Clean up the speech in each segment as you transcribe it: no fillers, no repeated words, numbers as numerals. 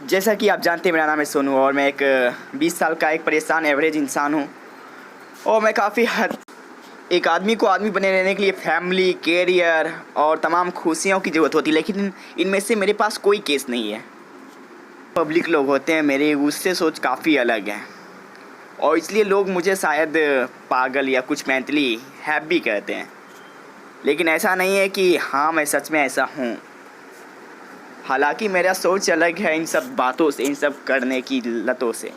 जैसा कि आप जानते हैं मेरा नाम है सोनू और मैं एक 20 साल का एक परेशान एवरेज इंसान हूँ। और मैं काफ़ी हद एक आदमी को आदमी बने रहने के लिए फैमिली, कैरियर और तमाम खुशियों की ज़रूरत होती है, लेकिन इनमें से मेरे पास कोई केस नहीं है। पब्लिक लोग होते हैं मेरे उससे सोच काफ़ी अलग है और इसलिए लोग मुझे शायद पागल या कुछ मेंटली हैप्पी कहते हैं, लेकिन ऐसा नहीं है कि हाँ मैं सच में ऐसा हूँ। हालांकि मेरा सोच अलग है इन सब बातों से, इन सब करने की लतों से,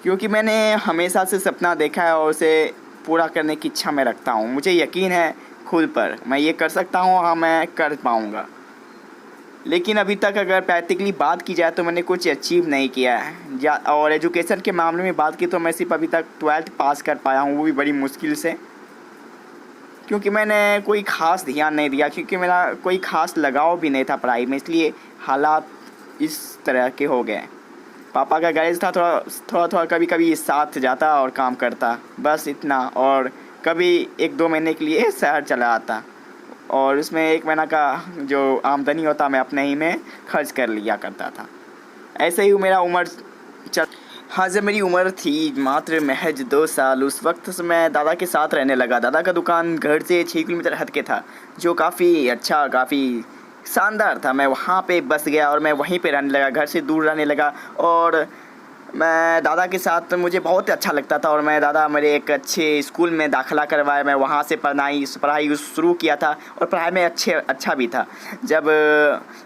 क्योंकि मैंने हमेशा से सपना देखा है और उसे पूरा करने की इच्छा मैं रखता हूँ। मुझे यकीन है खुद पर, मैं ये कर सकता हूँ, हाँ मैं कर पाऊँगा। लेकिन अभी तक अगर प्रैक्टिकली बात की जाए तो मैंने कुछ अचीव नहीं किया है। और एजुकेशन के मामले में बात की तो मैं सिर्फ अभी तक 12th पास कर पाया हूँ, वो भी बड़ी मुश्किल से, क्योंकि मैंने कोई ख़ास ध्यान नहीं दिया, क्योंकि मेरा कोई ख़ास लगाव भी नहीं था पढ़ाई में, इसलिए हालात इस तरह के हो गए। पापा का गैरेज था, थोड़ा कभी कभी साथ जाता और काम करता, बस इतना। और कभी 1-2 महीने के लिए शहर चला आता और उसमें 1 महीना का जो आमदनी होता मैं अपने ही में खर्च कर लिया करता था। ऐसे ही मेरा उम्र हाँ, जब मेरी उम्र थी मात्र महज 2 साल, उस वक्त से मैं दादा के साथ रहने लगा। दादा का दुकान घर से 6 किलोमीटर हट के था, जो काफ़ी अच्छा, काफ़ी शानदार था। मैं वहाँ पे बस गया और मैं वहीं पे रहने लगा, घर से दूर रहने लगा। और मैं दादा के साथ मुझे बहुत अच्छा लगता था और दादा मेरे एक अच्छे स्कूल में दाखिला करवाया। मैं वहाँ से पढ़ाई शुरू किया था और पढ़ाई में अच्छा भी था। जब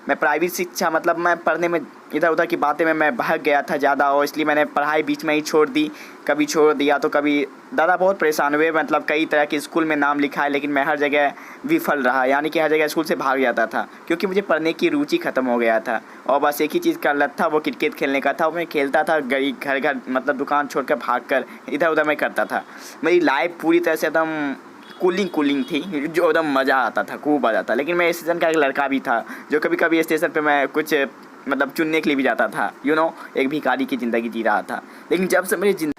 मैं प्राइवेट शिक्षा, मतलब मैं पढ़ने में इधर उधर की बातें में मैं बहक गया था ज़्यादा, और इसलिए मैंने पढ़ाई बीच में ही छोड़ दी। कभी छोड़ दिया तो कभी दादा बहुत परेशान हुए, मतलब कई तरह के स्कूल में नाम लिखाए, लेकिन मैं हर जगह विफल रहा, यानी कि हर जगह स्कूल से भाग जाता था, क्योंकि मुझे पढ़ने की रुचि ख़त्म हो गया था। और बस एक ही चीज़ का लत था, वो क्रिकेट खेलने का था। मैं खेलता था घर मतलब दुकान छोड़कर भागकर इधर उधर मैं करता था। मेरी लाइफ पूरी तरह से एकदम कूलिंग थी, जो एकदम मज़ा आता था, खूब मज़ा आता। लेकिन मैं स्टेशन का एक लड़का भी था जो कभी कभी स्टेशन पे मैं कुछ मतलब चुनने के लिए भी जाता था, एक भिखारी की ज़िंदगी जी रहा था। लेकिन जब से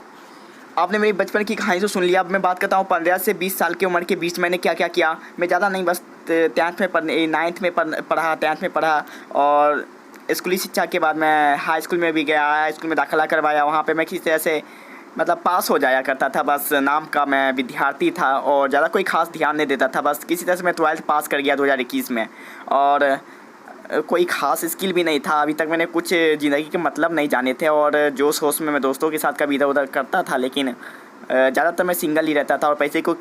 आपने मेरी बचपन की कहानी तो सुन लिया, अब मैं बात करता हूँ 15 से 20 साल की उम्र के बीच मैंने क्या क्या किया। मैं ज़्यादा नहीं, बस 9th में पढ़ा, 10th में पढ़ा, और स्कूली शिक्षा के बाद मैं हाई स्कूल में भी गया। हाई स्कूल में दाखिला करवाया, वहाँ पे मैं किसी तरह से मतलब पास हो जाया करता था, बस नाम का मैं विद्यार्थी था और ज़्यादा कोई ख़ास ध्यान नहीं देता था। बस किसी तरह से मैं 12th पास कर गया 2021 में, और कोई ख़ास स्किल भी नहीं था। अभी तक मैंने कुछ ज़िंदगी के मतलब नहीं जाने थे, और जोश होश में मैं दोस्तों के साथ कभी इधर उधर करता था, लेकिन ज़्यादातर मैं सिंगल ही रहता था और पैसे को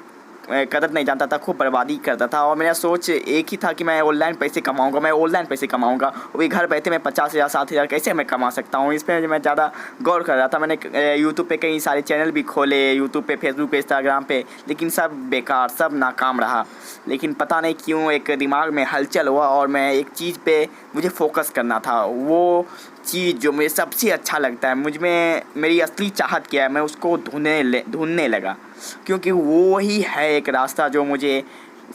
कदर नहीं जानता था, खूब बर्बादी करता था। और मेरा सोच एक ही था कि मैं ऑनलाइन पैसे कमाऊंगा, वो भी घर बैठे मैं 50,000 60,000 कैसे मैं कमा सकता हूँ। इस पर मैं ज़्यादा गौर कर रहा था। मैंने यूट्यूब पे कई सारे चैनल भी खोले, यूट्यूब पे, फेसबुक पे, इंस्टाग्राम पे, लेकिन सब बेकार, सब नाकाम रहा। लेकिन पता नहीं क्यों एक दिमाग में हलचल हुआ और मैं एक चीज़ पे मुझे फोकस करना था। वो चीज़ जो मुझे सबसे अच्छा लगता है, मुझ में मेरी असली चाहत क्या है, मैं उसको ढूंढने लगा, क्योंकि वो ही है एक रास्ता जो मुझे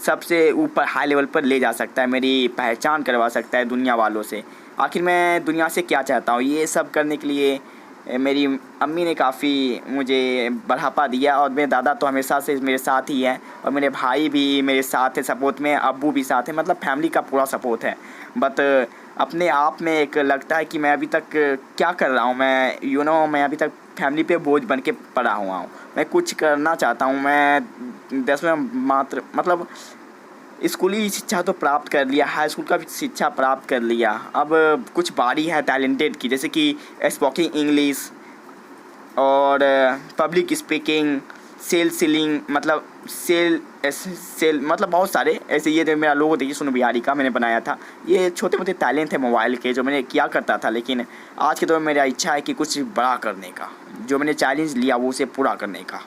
सबसे ऊपर हाई लेवल पर ले जा सकता है, मेरी पहचान करवा सकता है दुनिया वालों से। आखिर मैं दुनिया से क्या चाहता हूँ, ये सब करने के लिए मेरी अम्मी ने काफ़ी मुझे बढ़ावा दिया, और मेरे दादा तो हमेशा से मेरे साथ ही हैं, और मेरे भाई भी मेरे साथ है सपोर्ट में, अब्बू भी साथ है, मतलब फैमिली का पूरा सपोर्ट है। बट अपने आप में एक लगता है कि मैं अभी तक क्या कर रहा हूँ, मैं अभी तक फैमिली पे बोझ बन के पड़ा हुआ हूँ। मैं कुछ करना चाहता हूँ। मैं 10वीं मात्र मतलब स्कूली शिक्षा तो प्राप्त कर लिया, हाई स्कूल का भी शिक्षा प्राप्त कर लिया, अब कुछ बारी है टैलेंटेड की, जैसे कि स्पोकिंग इंग्लिश और पब्लिक स्पीकिंग, सेल मतलब बहुत सारे ऐसे। ये मेरा लोगो देखिए, सुनो बिहारी का मैंने बनाया था। ये छोटे मोटे टैलेंट है मोबाइल के जो मैंने किया करता था, लेकिन आज के दौर में मेरा इच्छा है कि कुछ बड़ा करने का, जो मैंने चैलेंज लिया वो उसे पूरा करने का।